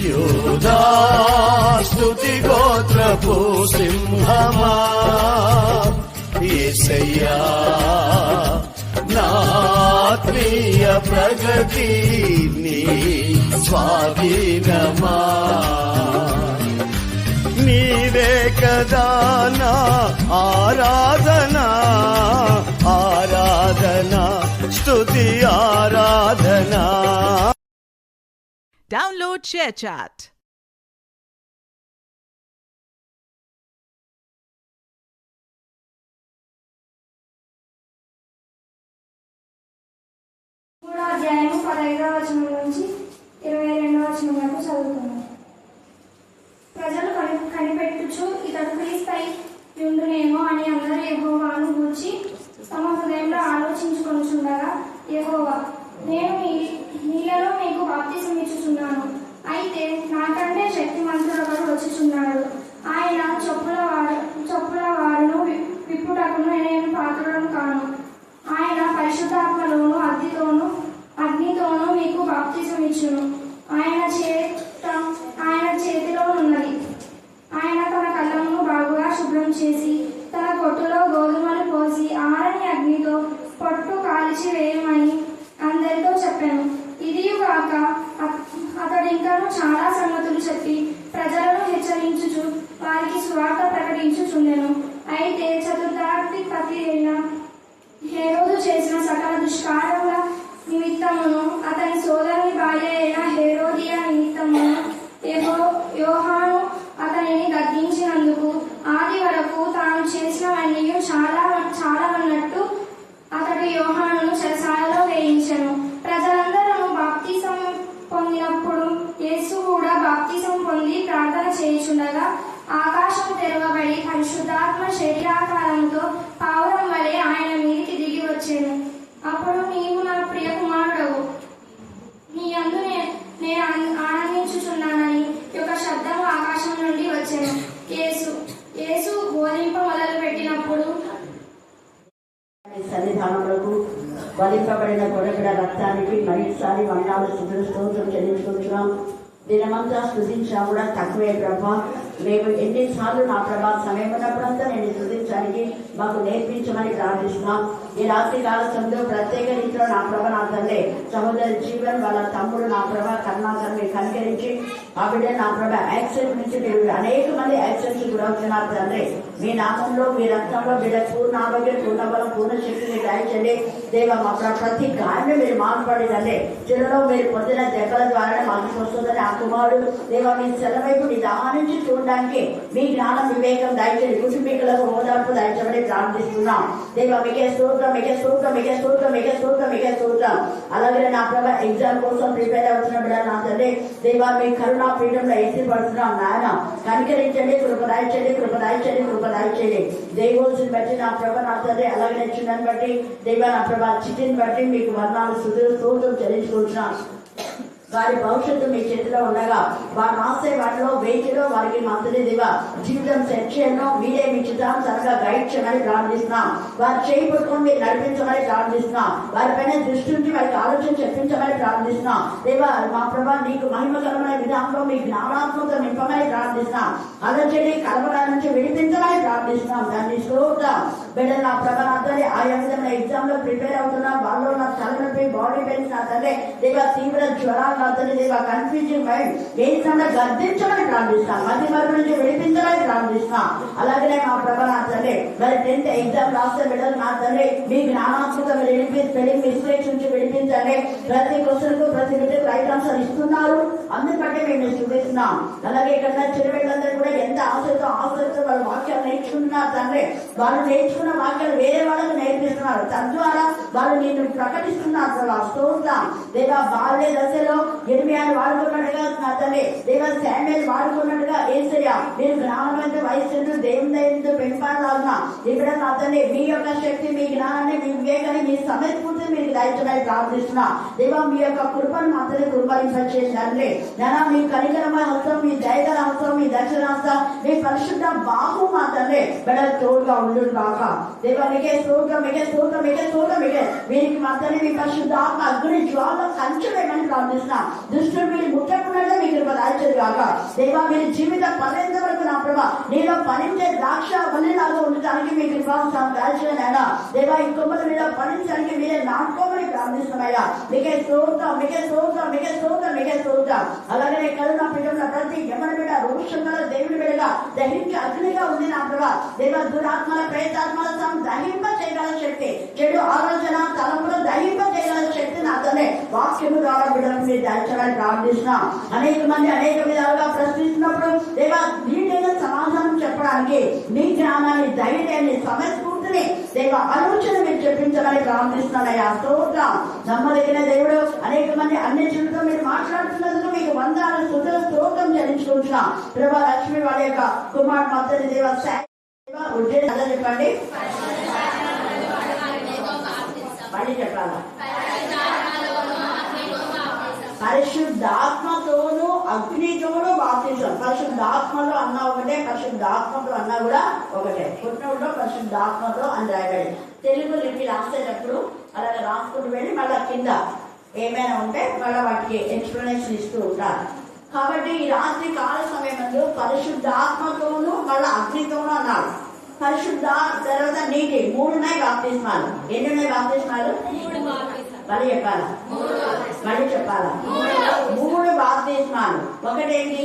యూదా స్తుతి గోత్రపు సింహమా యేసయ్యా నా ఆత్మీయ ప్రగతి నీ స్వాధీనమా నీవే కదా నా ఆరాధనా ఆరాధనా స్తుతి ఆరాధనా. Download ShareChat. అధ్యాయం 15వ వచనం నుంచి 22వ వచనం వరకు చదువుతున్నాం. ప్రజలు కనిపెట్టుచు ఇతడు క్రీస్తై యుండునేమో అని అందరూ యెహోవాను గూర్చి తమ హృదయంలో ఆలోచించుకొనుచుండగా, యెహోవా, నేను నీళ్ళలో మీకు బాప్తిసం ఇచ్చుచున్నాను, అయితే నాకంటే శక్తిమంతుడొకడు వచ్చుచున్నాడు, ఆయన చొప్పుల వారును విప్పుటకును నేను పాత్రుడను కాను. ఆయన పరిశుద్ధాత్మలోను అగ్నితోనూ మీకు బాప్తిసం ఇచ్చును. ఆయన చేతిలో ఉన్నది. ఆయన తన కళ్ళను బాగుగా శుభ్రం చేసి తన కొట్టులో గోధుమలు పోసి ఆరని అగ్నితో పొట్టు కాల్చి వేయమని అందరితో చెప్పాను. ఇదియుగాక అతడు ఇంకాను చాలా సంగతులు చెప్పి ప్రజలను హెచ్చరించుచు వారికి సువార్త ప్రకటించుచుండెను. అయితే చతుర్థాధిపతి అయిన హేరోదు చేసిన సకల దుష్కారముల నిమిత్తమును అతని సోదరుని భార్య అయిన హేరోదియా నిమిత్తమును యోహాను అతనిని గద్దించినందుకు ఆది వరకు తాను చేసినవన్నీ చాలవన్నట్టు అతడు యోహానును చెరసాలలో వేయించెను. ప్రజలందరూ బాప్తిసం పొందినప్పుడు యేసు కూడా బాప్తిసం పొంది ప్రార్థన చేయుచుండగా ఆకాశం తెరవబడి పరిశుద్ధాత్మ శరీరాకారంతో పావురం వలె ఆయన మీదికి దిగి వచ్చెను. అప్పుడు నీవు నా ప్రియ కుమారుడవు, నీ యందు నేను ఆనందించుచున్నానని ఒక శబ్దము ఆకాశం నుండి వచ్చెను. యేసు బోధింప మొదలు పెట్టినప్పుడు సన్నిధానములకు బలింపబడిన గొర్రెపిల్ల రక్తానికి మరిసారి వందనాలు స్తోత్రం చెల్లించుకుంటున్నాం. దినమంతా స్తుతించినా కూడా తక్కువే ప్రభా. మేము ఎన్నిసార్లు నా ప్రభా సమయం ఉన్నప్పుడంతా నేను స్తుతించడానికి మాకు నేర్పించమని ప్రార్థిస్తున్నాం. ఈ రాత్రి కాల సమయంలో ప్రత్యేక రీతిలో నా ప్రభ నా తల్లి సహోదరి జీవన్ వాళ్ళ తమ్ముడు నా ప్రభ కరుణాకర్ని కనికరించి ఆ బిడ్డ నా ప్రభ యాక్సిడెంట్ నుంచి మీరు అనేక మంది యాక్సిడెంట్స్ గురవుతున్నారు తండ్రి. మీ నామంలో మీ రక్తంలో బిడ్డ పూర్ణ ఆరోగ్యం పూర్ణ బలం పూర్ణ శక్తిని దయచండి దేవ. మా ప్రతి గాయాన్ని మీరు మార్పడి తండ్రి. చెరువులో మీరు పొందిన దెబ్బల ద్వారానే మాకు వస్తుందని ఆ కుమారుడు దేవ మీ సెలవైపు నిదానించి చూడడానికి మీ జ్ఞానం వివేకం దయచండి. కుటుంబీకులకు ఓదార్పు దయచమని ప్రార్థిస్తున్నాం దేవ. మీకే స్తోత్రం, మీకే స్తోత్రం, మీకే స్తోత్రం, మీకే స్తోత్రం, మీకే స్తోత్రం. అలాగే నా ప్రభ ఎగ్జామ్ కోసం ప్రిపేర్ అవుతున్న బిడ్డ నా తండ్రి దేవ మీ కరుణా పీఠంలో ఎత్తి పడుతున్నాం నాయన. కనికరించండి, కృప దయచండి, కృప దయచండి, కృప దయచండి. దైవోల్సిని బట్టి నా ప్రభ నా తండ్రి అలాగే నచ్చిందని బట్టి దేవ నా ప్రభ చిటిని బట్టి మీకు వర్ణాలు స్తోత్రం చెల్లించుకుంటున్నాం. వారి భవిష్యత్తు మీ చేతిలో ఉండగా వారు రాసే వాటిలో వేటిలో వారికి మంత్రి దివ జీవితం సెట్ చేయడం మీరే మీ చిత్రాంతరంగా గైడ్ చేయమని ప్రార్థిస్తున్నాం. వారు చేయి పట్టుకొని మీరు నడిపించమని ప్రార్థిస్తున్నాం. వారిపైన దృష్టి నుంచి వారికి ఆలోచన చెప్పించమని ప్రార్థిస్తున్నాం దేవా. మా ప్రభా నీకు మహిమకరమైన విధానంలో మీ జ్ఞానాత్మక నింపమని ప్రార్థిస్తున్నాం. అలచడి కలవడాల నుంచి విడిపించమని ప్రార్థిస్తున్నాం. దాన్ని స్తోత్రం. బిడ్డ నా ప్రభా నా తల్లి ఆయా విధమైన ఎగ్జామ్ లో ప్రిపేర్ అవుతున్నాం. వాళ్ళు నా తలనొప్పి బాడీ పెయిన్స్ నా తల్లి దేవా తీవ్ర జ్వరాలు కన్ఫ్యూజింగ్ మైండ్ ఏదైనా గర్దించమని ప్రార్థిస్తాం. మధ్య మరపు నుంచి విడిపించమని ప్రార్థిస్తాం. అలాగనే మా ప్రభా నా తల్లి మరి 10th ఎగ్జామ్ రాస్తే బిడ్డలు నా తల్లి మీ జ్ఞానాత్మక స్పెల్లింగ్ మిస్టేక్స్ నుంచి విడిపించండి. ప్రతి క్వశ్చన్ కు ప్రతి బిడ్డకు రైట్ ఆన్సర్ ఇస్తున్నారు. అందుని బట్టి మేము చూపిస్తున్నాం. అలాగే ఇక్కడ చిరుబిడ్డలందరూ కూడా ఎంత ఆశతో వాళ్ళ వాక్యాలు నేర్చుకుంటున్నారు తండ్రి. వాళ్ళు నేర్చుకున్న వాక్యాలు వేరే వాళ్ళకు నేర్పిస్తున్నారు. తద్వారా వాళ్ళు నేను ప్రకటిస్తున్నారు. స్తోత్రం లేదా బాల్య దశలో ఇర్మియాను వాడుకున్నట్టుగా నా తల్లి దేవ శామ్యూయల్ వాడుకున్నట్టుగా ఏసయ్యా మీరు జ్ఞానవంత వయస్సు దేవుని దయతో పెంపాలాగా ఇక్కడ నా తల్లి మీ యొక్క శక్తి మీ జ్ఞానాన్ని మీ వివేకాన్ని మీ సమయస్ఫూర్తిని మీరు దయచమని ప్రార్థిస్తున్నా దేవ. మీ యొక్క కృపను మా తల్లి కృపలింపచేయండి. నేను మీ కనికరమైన హస్తం, మీ దయగల హస్తం, మీ దక్షిణ హస్తం, మీ పరిశుద్ధ బాహు మా తల్లి బిడ్డలు తోడుగా ఉండు కాక దేవ. మీకే స్తోత్రం, మీకే స్తోత్రం, మీకే స్తోత్రం, మీకే వీరికి మా తల్లి మీ పరిశుద్ధ అగ్ని జ్వాల కంచెమని ప్రార్థిస్తున్నా. దుష్టుడు మీరు ముట్టకుండా మీ కృప దాల్చదు గాక. దేవా మీరు జీవిత పర్యంత వరకు నా ప్రభా నీలో ఫలించే ద్రాక్ష వల్లిలాగా ఉండటానికి మీ కృపాంశాన్ని దాల్చినైనా దేవా ఈ కొమ్మలు మీలో ఫలించడానికి మీరే నాటుకోమని ప్రార్థిస్తున్నాయా. మీకే స్తోత్రం, మీకే స్తోత్రం, మీకే స్తోత్రం, మీకే స్తోత్రం. అలాగే కరుణ పీఠంలో ప్రతి యమన బిడ్డ రోషంగా దేవుని బిడ్డగా దహించి అగ్నిగా ఉంది నా ప్రభా. దేవ దురాత్మల ప్రేతాత్మల దహింప చేయగల శక్తి, చెడు ఆలోచన తలంపులు దహింప చేయగల శక్తి నా తనే వాక్యము ద్వారా బిడ్డలకు మీరు దాల్చాలని ప్రార్థిస్తున్నాం. అనేక మంది అనేక విధాలుగా ప్రశ్నిస్తున్నప్పుడు దేవా వీటైనా సమాధానం చెప్పడానికి మీ జ్ఞానాన్ని, ధైర్యాన్ని, సమస్ఫూర్తిని దేవ ఆలోచన మీరు చెప్పించాలని ప్రార్థిస్తున్నానయ్యా. స్తోత్రం. నమ్మదగిన దేవుడు అనేక మంది అన్ని జీవితం మీరు మాట్లాడుతున్నందుకు మీకు వందనాలు స్తుతులు స్తోత్రం చెల్లించుకుంటున్నాం. ప్రభా లక్ష్మి వాళ్ళ యొక్క కుమార్ మద్దతు దేవ ఉద్దేశం చెప్పండి, మళ్ళీ చెప్పాలా? పరిశుద్ధాత్మతోనూ అగ్నితోనూ బాప్తిజం. పరిశుద్ధాత్మలో అన్నా ఒకటే, పరిశుద్ధాత్మతో అన్నా కూడా ఒకటే. పుట్టినప్పుడు పరిశుద్ధాత్మతో అని రాయబడి తెలుగు లిపి రాసేటప్పుడు అలాగే రాసుకుంటూ వెళ్ళి మళ్ళీ కింద ఏమైనా ఉంటే మళ్ళీ వాటికి ఎక్స్ప్లెనేషన్ ఇస్తూ ఉంటారు. కాబట్టి ఈ రాత్రి కాల సమయంలో పరిశుద్ధాత్మతోనూ మళ్ళీ అగ్నితోనూ అన్నారు. పరిశుద్ధ తర్వాత నీటి 3 ఉన్నాయి బాప్తిస్మాలు. ఎన్ని ఉన్నాయి బాప్తిస్మాలు? మళ్ళీ చెప్పాలా? మళ్ళీ చెప్పాలా? 3 బాప్తిస్మాలు. ఒకటేంటి?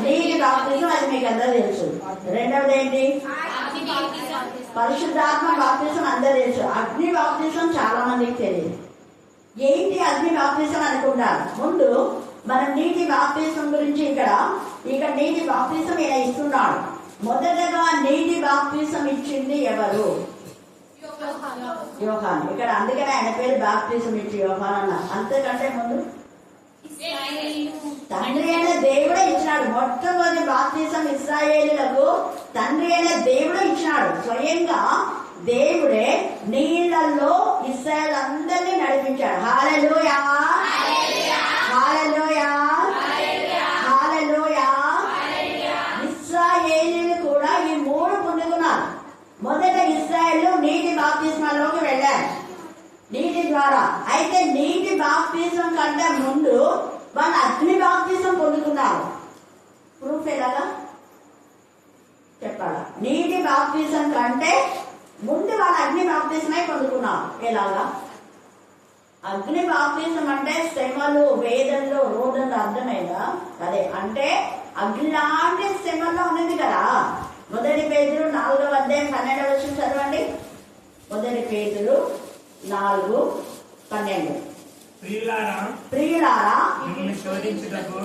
నీటి బాప్తిజం, అది మీకు అందరూ తెలుసు. రెండవది ఏంటి? పరిశుద్ధాత్మ బాప్తిజం అందరూ తెలుసు. అగ్ని బాప్తిజం చాలా మందికి తెలియదు. ఏంటి అగ్ని బాప్తిజం అనుకుంటారు. ముందు మనం నీటి బాప్తిజం గురించి ఇక్కడ నీటి బాప్తిజం ఈయన ఇస్తున్నాడు. మొదటగా నీటి బాప్తిజం ఇచ్చింది ఎవరు? యోహాను. ఇక్కడ అందుకనే ఆయన పేరు బాప్తిజం ఇచ్చి యోహాను అన్న. అంతకంటే ముందు తండ్రి అయిన దేవుడే ఇచ్చినాడు. మొట్టమొదటి బాప్తిజం ఇశ్రాయేలులకు తండ్రి అయిన దేవుడే ఇచ్చినాడు. స్వయంగా దేవుడే నీళ్లలో ఇశ్రాయేలు అందరినీ నడిపించాడు. హల్లెలూయా, హల్లెలూయా, హల్లెలూయా. ఇశ్రాయేలీలు కూడా ఈ 3 పొందుకున్నారు. మొదట ఇశ్రాయేలు నీటి బాప్తిస్మాలోకి వెళ్ళారు నీటి ద్వారా. అయితే నీటి బాప్తిజం కంటే ముందు వాళ్ళు అగ్ని బాప్తిజం పొందుకున్నారు. ప్రూఫ్ ఎలాగా చెప్పాలా? నీటి బాప్తిజం కంటే ముందు వాళ్ళు అగ్ని బాప్తిజమై పొందుకున్నారు. ఎలాగా? అగ్ని బాప్తిజం అంటే శ్రమలు, వేదనలు, రోదనలు అర్థమైందా? అదే అంటే అగ్ని లాంటి శ్రమల్లో ఉన్నది కదా. మొదటి పేతురు 4వ అధ్యాయం 12వ వచనం చదవండి. మొదటి పేతురు 4:12. ప్రియులారా మిమ్మల్ని శోధించుటకు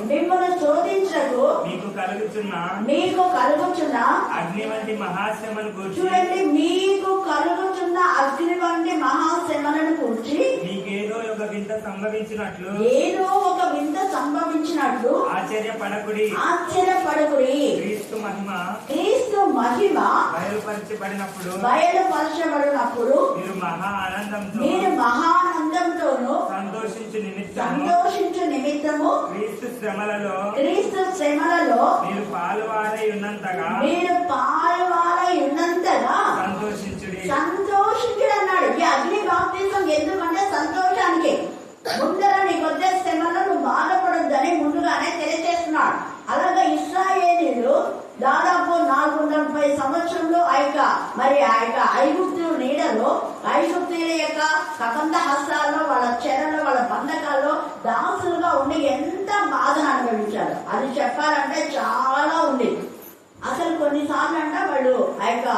మీకు కలుగుచున్న అగ్ని వంటి మహాశ్రమను కూర్చి, చూడండి, మీకు కలుగుచున్న అగ్ని వంటి మహాశ్రమలను కూర్చి మీకేదో ఒక వింత సంభవించినట్లు ఆశ్చర్యపడకుడి. క్రీస్తు మహిమ బయలుపరచబడినప్పుడు మీరు మహా ఆనందంతోను సంతోషించు నిమిత్తము క్రీస్తు శ్రమలలో మీరు పాలువారై ఉన్నంతగా సంతోషించుడు అన్నాడు. ఈ అగ్ని బాప్తిజం ఎందుకంటే సంతోషానికి. ముందర నీకు వచ్చే శ్రమలో నువ్వు బాధపడొద్దని ముందుగానే తెలియజేస్తున్నాడు. అలాగే ఇశ్రాయేలీయులు దాదాపు 430 సంవత్సరంలో ఆ యొక్క ఐగుప్తు నీడలో, ఐగుప్తీయుల యొక్క కబంధ హస్తాల్లో, వాళ్ళ చెరలో, వాళ్ళ బంధకాల్లో దాసులుగా ఉండి ఎంత బాధను అనుభవించారు. అది చెప్పాలంటే చాలా ఉంది. అసలు కొన్నిసార్లు అంట వాళ్ళు ఆ యొక్క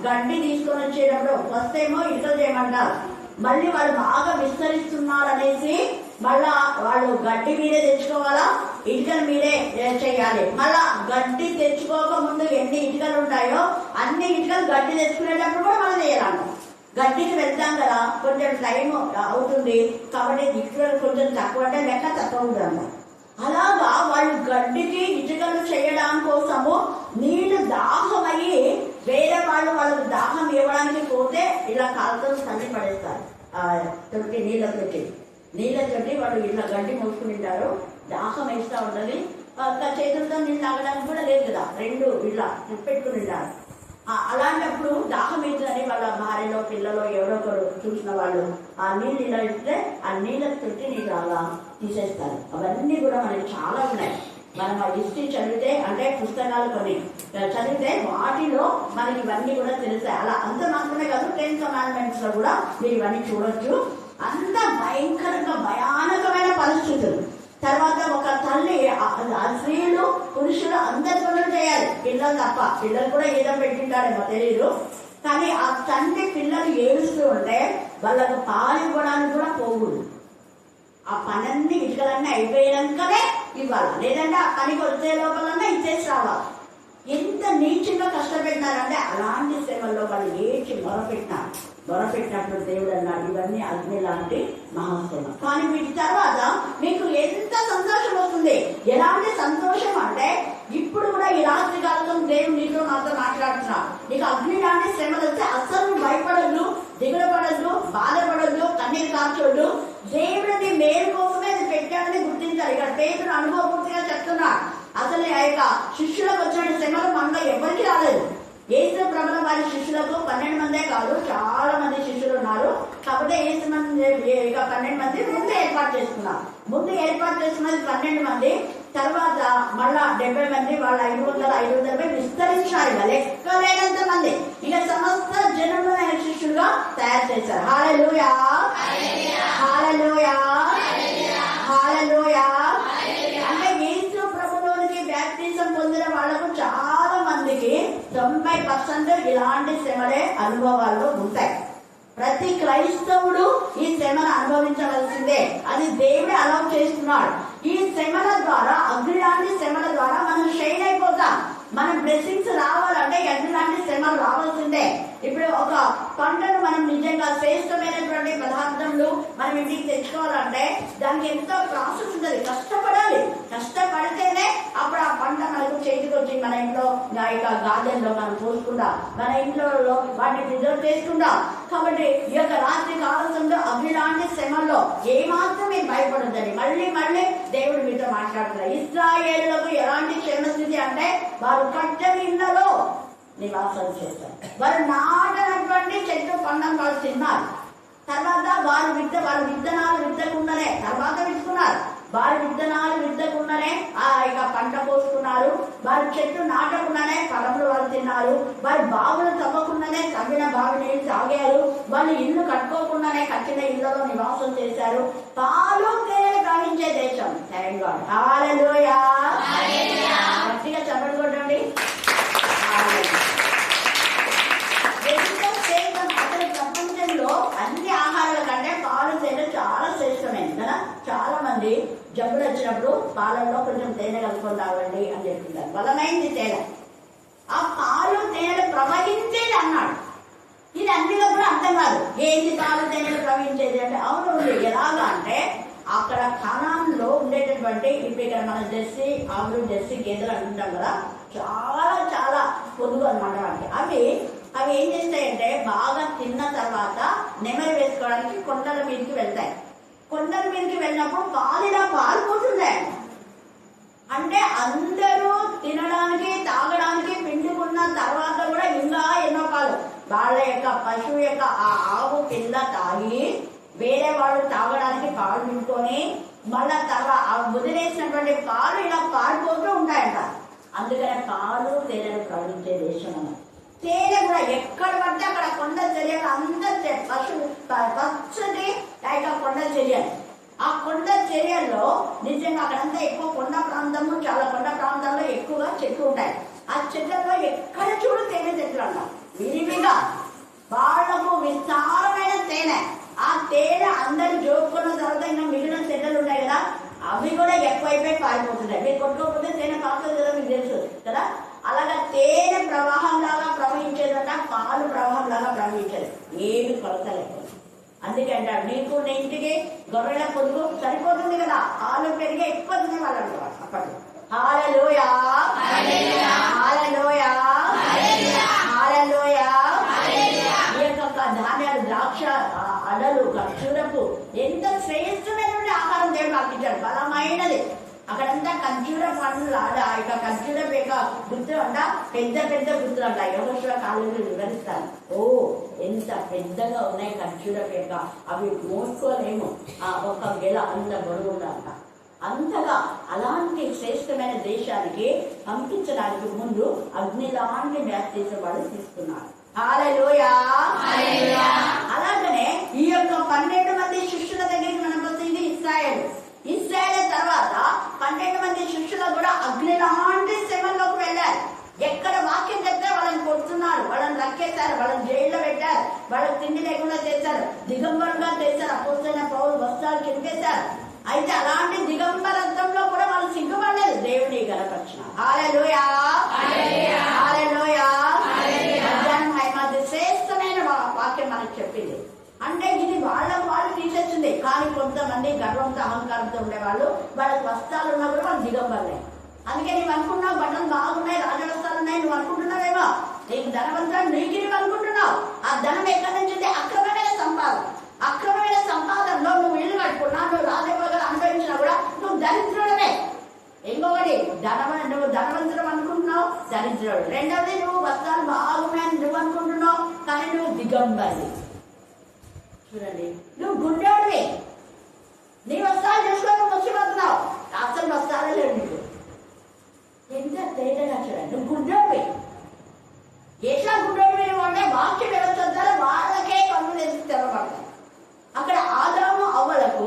గడ్డి తీసుకొని వచ్చేటప్పుడు వస్తేమో ఇటుకలు చేయమంటారు. మళ్ళీ వాళ్ళు బాగా విస్తరిస్తున్నారు అనేసి మళ్ళా వాళ్ళు గడ్డి మీదే తెచ్చుకోవాలా, ఇటుకలు మీదే చేయాలి. మళ్ళా గడ్డి తెచ్చుకోక ముందు ఎన్ని ఇటుకలు ఉంటాయో అన్ని ఇటుకలు గడ్డి తెచ్చుకునేటప్పుడు కూడా మనం చేయాలంట. గడ్డికి వెళ్తాం కదా, కొంచెం టైం అవుతుంది కాబట్టి ఇటుకలు కొంచెం తక్కువ అంటే లెక్క తక్కువ ఉందంట. అలాగా వాళ్ళు గడ్డికి ఇటుకలు చేయడం కోసము నీళ్లు దాహమయ్యి వేరే వాళ్ళకు దాహం ఇవ్వడానికి పోతే ఇలా కాలుతో తల్లి పడేస్తారు. తొట్టి నీళ్ళతోటి వాళ్ళు ఇలా గడ్డి మోసుకుంటారు. దాహం వేస్తూ ఉండాలి. చేతులతో నీళ్ళు తాగడానికి కూడా లేదు కదా, 2 ఇలా పెట్టుకుని ఉంటారు. అలాంటప్పుడు దాహం వేస్తుందని వాళ్ళ భార్యలో పిల్లలో ఎవరో ఒకరు చూసిన వాళ్ళు ఆ నీళ్ళు ఇలా ఇస్తే ఆ నీళ్ళ తొట్టి నీళ్ళు అలా తీసేస్తారు. అవన్నీ కూడా మనకి చాలా ఉన్నాయి. హిస్టరీ చదివితే, అంటే పుస్తకాలు కొన్ని చదివితే వాటిలో మనకి ఇవన్నీ కూడా తెలుస్తాయి. అలా అంత మాత్రమే కాదు, 10 Commandments లో కూడా మీరు ఇవన్నీ చూడొచ్చు. అంత భయంకరంగా భయానకమైన పరిస్థితులు. తర్వాత ఒక తల్లి, స్త్రీలు పురుషులు అందరి పనులు చేయాలి, పిల్లలు తప్ప. పిల్లలు కూడా ఏదో పెట్టింటాడేమో తెలియదు. కానీ ఆ తండ్రి పిల్లలు ఏడుస్తూ ఉంటే వాళ్ళకు పాలు ఇవ్వడానికి కూడా పోకూడదు. ఆ పనన్నీ ఇటుకలన్నీ అయిపోయాకనే ఇవ్వాలి, లేదంటే ఆ పనికి వచ్చే లోపలన్నా ఇచ్చేసి రావాలి. ఎంత నీచంగా కష్టపెట్టినారంటే అలాంటి శ్రమల్లో వాళ్ళు ఏడ్చి మొరపెట్టినప్పుడు దేవుడు అన్నాడు, ఇవన్నీ అగ్ని లాంటి మహాశ్రమ. కానీ వీటి తర్వాత మీకు ఎంత సంతోషం వస్తుంది. ఎలాంటి సంతోషం అంటే ఇప్పుడు కూడా ఈ రాత్రి కాలం దేవుడు నీతో నాతో మాట్లాడుతున్నా. నీకు అగ్ని లాంటి శ్రమలు వస్తే అస్సలు భయపడద్దు, దిగులు పడద్దు, బాధపడద్దు, కన్నీరు కార్చొద్దు. దేవుడిని మేలు కోసమే అది పెట్టాడని గుర్తించాలి. ఇక్కడ పేతురు అనుభవపూర్తిగా చెప్తున్నా. అసలు ఆ యొక్క శిష్యులకు వచ్చిన శ్రమలు మనలో ఎవరికి రాలేదు. యేసు ప్రభుల వారి శిష్యులకు 12 మందే కాదు, చాలా మంది శిష్యులు ఉన్నారు. కాకపోతే యేసు మంది 12 మంది ముందు ఏర్పాటు చేసుకున్నారు. ముందు ఏర్పాటు చేసుకున్నది 12 మంది. తర్వాత మళ్ళా 70 మంది, వాళ్ళ 500 విస్తరించారు. లెక్కలేనంత మంది ఇక సమస్త జనంలో ఆయన శిష్యులుగా తయారు చేశారు. హల్లెలూయా, హల్లెలూయా, హల్లెలూయా. అంటే యేసు ప్రభులోనికి బ్యాప్టిజం పొందిన వాళ్లకు చాలా మందికి 90% ఇలాంటి శ్రమలే అనుభవాల్లో ఉంటాయి. ప్రతి క్రైస్తవుడు ఈ శ్రమను అనుభవించవలసిందే. అది దేవుడే అలౌ చేస్తున్నాడు. ఈ శ్రమల ద్వారా, అగ్నిలాంటి శ్రమల ద్వారా మనం షైన్ అయిపోతాం. మన బ్లెస్సింగ్స్ రావాలంటే అగ్నిలాంటి శ్రమలు రావాల్సిందే. ఇప్పుడు ఒక పంటను మనం నిజంగా శ్రేష్టమైనటువంటి పదార్థంలో మనం ఇంటికి తెచ్చుకోవాలంటే దానికి ఎంతో ప్రాసెస్ ఉంటుంది, కష్టపడాలి. కష్టపడితేనే అప్పుడు ఆ పంట మనకు చేతికి వచ్చి మన ఇంట్లో గార్డెన్ లో మనం పోసుకుంటాం, మన ఇంట్లో వాటిని ప్రిజర్వ్ చేసుకుంటాం. కాబట్టి ఈ యొక్క రాత్రి కాలంలో అగ్నిలాంటి శ్రమల్లో ఏమాత్రం మీరు భయపడద్దని మళ్ళీ మళ్ళీ దేవుడు మీతో మాట్లాడుతున్నారు. ఇశ్రాయేలులకు ఎలాంటి క్షేమ స్థితి అంటే వారు కట్టని ఇళ్లలో నివాసాలు చేస్తారు. వారు నాటనటువంటి చెట్టు పండం వాళ్ళు తిన్నారు. తర్వాత వారు విత్తనాలు విత్తకుండానే తర్వాత విత్తుకున్నారు. వారి విత్తనాలు విత్తకుండానే ఇక పంట పోసుకున్నారు. వారి చెట్టు నాటకుండానే ఫలములు వాళ్ళు తిన్నారు. వారి బావులు తవ్వకుండానే తవ్విన బావి నీళ్ళు తాగారు. వాళ్ళు ఇల్లు కట్టుకోకుండానే కట్టిన ఇళ్లలో నివాసం చేశారు. పాలు తేనెలు ప్రవహించే దేశం. Thank God. హల్లెలూయా. గట్టిగా చప్పట్లు కొట్టండి. అసలు ప్రపంచంలో అన్ని ఆహారాల కంటే పాలు తేనె చాలా శ్రేష్టమైనది కదా. చాలా మంది జబ్బులు వచ్చినప్పుడు పాలల్లో కొంచెం తేనె కలుపుకొని తాగండి అని చెప్తుంటారు. బలమైంది తేనె. ఆ పాలు తేనెలు ప్రవహించేది అన్నాడు. ఇది అన్నిలో కూడా అర్థం కాదు. ఏంటి పాలు తేనెలు ప్రవహించేది అంటే, అవును ఎలాగా అంటే అక్కడ కానాన్లో ఉండేటటువంటి, ఇప్పుడు ఇక్కడ మన జెర్సీ ఆవులు, జెర్సీ గేదెలు అంటుంటాం కదా, చాలా చాలా పొదుగు అనమాట. అవి ఏం చేస్తాయంటే బాగా తిన్న తర్వాత నెమరు వేసుకోవడానికి కొండల మీదకి వెళ్తాయి. కొండల మీదకి వెళ్ళినప్పుడు పాలిలా పారిపోతున్నాయి. అంటే అందరూ తినడానికి తాగడానికి పిండుకున్న తర్వాత కూడా ఇంకా ఎన్నో పాలు వాళ్ళ యొక్క పశువు యొక్క ఆ ఆవు పిల్ల తాగి వేరే వాళ్ళు తాగడానికి పాలు పిండుకొని మళ్ళా తర్వాత వదిలేసినటువంటి పాలు ఇలా పారిపోతూ ఉంటాయంట. అందుకనే పాలు తేనెలు ప్రవహించే దేశం అన్నమాట. తేనె కూడా ఎక్కడ పడితే అక్కడ కొండ చర్యలు అందరూ పశువు పచ్చటి కొండ చర్యలు. ఆ కొండ చర్యల్లో నిజంగా అక్కడంతా ఎక్కువ కొండ ప్రాంతము, చాలా కొండ ప్రాంతాల్లో ఎక్కువగా చెట్లు ఉంటాయి. ఆ చెట్లలో ఎక్కడ చూడు తేనె చెట్లు అన్నారు. విరివిగా వాళ్లకు విస్తారమైన తేనె. ఆ తేనె అందరు జోక్కున్న తర్వాత ఇంకా మిగిలిన చెట్లు ఉంటాయి కదా, అవి కూడా ఎక్కువైపోయి పారిపోతున్నాయి. మీరు కొట్టుకోకపోతే తేనె కాస్తుంది కదా, మీకు తెలుసు కదా. అలాగా తేనె ప్రవాహం లాగా ప్రవహించేదట, పాలు ప్రవాహం లాగా ప్రవహించేది. ఏమి కొలత లేదు. అందుకే అంటారు, నీకు నీ ఇంటికి గొర్రెల పొదుగు సరిపోతుంది కదా, పాలు పెరిగే ఎక్కువ తినేవాళ్ళు అంటారు అప్పట్లో. హల్లెలూయా, హల్లెలూయా, హల్లెలూయా. ఈ యొక్క ధాన్యాలు, ద్రాక్ష, అడలు, ఖర్జూరపు ఎంత శ్రేష్టమైనటువంటి ఆహారం దేవుడు ఆకించాడు, బలమైనది. అక్కడంతా ఖర్జూర పండ్లు, ఆ యొక్క ఖర్జూరం యొక్క గుర్తులు అంట, పెద్ద పెద్ద గుర్తులు అంట. యెహోషువ కాలంలో వివరిస్తాను. ఓ ఎంత పెద్దగా ఉన్నాయి ఖర్జూరం యొక్క, అవి మోసుకోలేము. ఆ ఒక గెల అంత బరువు ఉందంట. అంతగా అలాంటి శ్రేష్టమైన దేశానికి పంపించడానికి ముందు అగ్ని లాంటి బాప్తిజం వాడు తీసుకున్నాడు. హల్లెలూయా. అలాగనే ఈ యొక్క 12 మంది శిష్యుల దగ్గరికి మనం వచ్చింది ఇశ్రాయేల్ తర్వాత 12 మంది శిష్యులు కూడా అగ్ని లాంటి శ్రమల్లోకి వెళ్ళారు. ఎక్కడ వాక్యం చెప్తే వాళ్ళని కొడుతున్నారు, వాళ్ళని రక్కేశారు, వాళ్ళని జైల్లో పెట్టారు, వాళ్ళకి తిండి లేకుండా చేశారు, దిగంబరంగా చేశారు. అపోస్తలుడైన పౌలు వస్త్రాలు కింపేశారు. అయితే అలాంటి దిగంబరత్వంలో కూడా వాళ్ళు సిగ్గుపడలేదు, దేవుని గణపరిచినారు. హల్లెలూయా. హల్లెలూయా. మధ్యాహ్నం శ్రేష్టమైన వాక్యం మనకు చెప్పింది. అంటే ఇది వాళ్ళు తీసేసింది. కానీ కొంతమంది గర్వంతో అహంకారంతో ఉండేవాళ్ళు, వాళ్ళకి వస్త్రాలు ఉన్నా కూడా వాళ్ళు దిగంబరలే. అందుకే నువ్వు అనుకున్నావు బట్టలు బాగున్నాయి, రాజవస్త్రాలు ఉన్నాయి, నువ్వు అనుకుంటున్నావేమో నీకు ధనవంతుడు, నీకు నువ్వు అనుకుంటున్నావు. ఆ ధనం ఎక్కడి నుంచి? అక్రమమైన సంపాదన. అక్రమమైన సంపాదనలో నువ్వు ఇల్లు కట్టుకున్నా, నువ్వు రాజభోగాలు అనుభవించినా కూడా నువ్వు దరిద్రుడమే. ఇంకొకటి నువ్వు ధనవంతుడు అనుకుంటున్నావు, దరిద్రుడు. రెండవది నువ్వు వస్త్రాలు బాగున్నాయని నువ్వు అనుకుంటున్నావు, కానీ నువ్వు దిగంబరి. చూడండి, నువ్వు గుండెడివి, నీ వస్త్రాలు చూసుకొని వచ్చిపోతున్నావు, అసలు వస్త్రాలే లేవు నీకు. ఎంత తేడాగా చూడండి. నువ్వు గుడ్డోడివి, ఏషా గుడ్డోడివి అంటే వాక్యం ఎవరు వాళ్ళకే కన్నులు ఎందుకు తెరవబడతాయి. అక్కడ ఆదాము అవ్వలకు